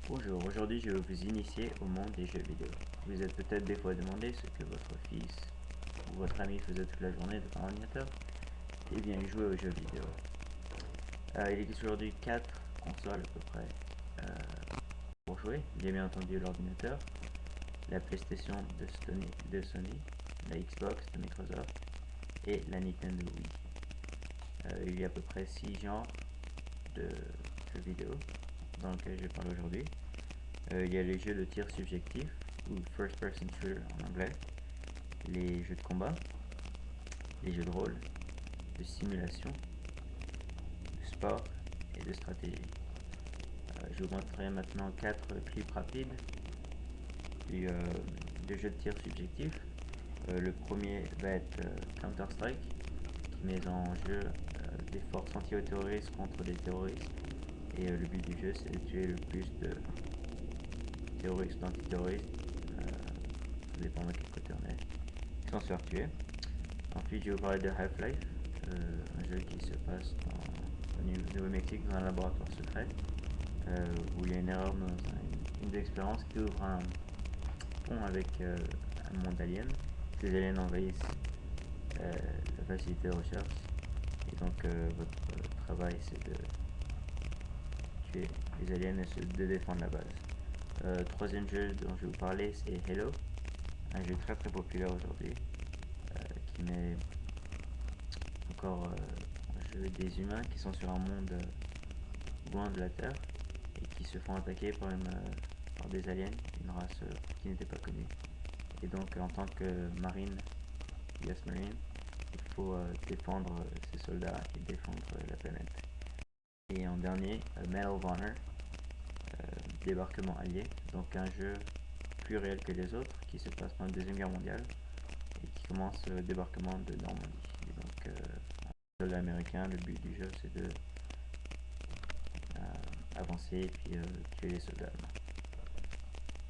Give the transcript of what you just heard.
Bonjour, aujourd'hui je vais vous initier au monde des jeux vidéo. Vous êtes peut-être des fois demandé ce que votre fils ou votre ami faisait toute la journée devant l'ordinateur. Eh bien, il jouait aux jeux vidéo. Il existe aujourd'hui 4 consoles à peu près pour jouer. Il y a bien entendu l'ordinateur, la PlayStation de Sony, la Xbox de Microsoft et la Nintendo Wii. Il y a à peu près 6 genres de jeux vidéo dans lesquels je parle aujourd'hui. Il y a les jeux de tir subjectif ou first person shooter en anglais, les jeux de combat, les jeux de rôle, de simulation, de sport et de stratégie. Je vous montrerai maintenant 4 clips rapides de jeux de tir subjectif. Le premier va être Counter-Strike, qui met en jeu des forces anti-terroristes contre des terroristes. Et le but du jeu, c'est de tuer le plus de terroristes ou antiterroristes, ça dépend de quel côté on est, qui sont se faire tuer. Ensuite, je vais vous parler de Half-Life, un jeu qui se passe au Nouveau-Mexique dans un laboratoire secret, où il y a une erreur dans une expérience qui ouvre un pont avec un monde alien. Ces aliens envahissent la facilité de recherche, et donc votre travail c'est de tuer les aliens et de défendre la base. Troisième jeu dont je vais vous parler, c'est Halo, un jeu très populaire aujourd'hui, qui met encore en jeu des humains qui sont sur un monde loin de la Terre et qui se font attaquer par des aliens, une race qui n'était pas connue. Et donc en tant que marine, US Marine, il faut défendre ces soldats et défendre la planète. Et en dernier, Medal of Honor, débarquement allié, donc un jeu plus réel que les autres qui se passe pendant la Deuxième Guerre mondiale et qui commence le débarquement de Normandie. Et donc soldat américain, le but du jeu c'est de avancer et puis tuer les soldats allemands.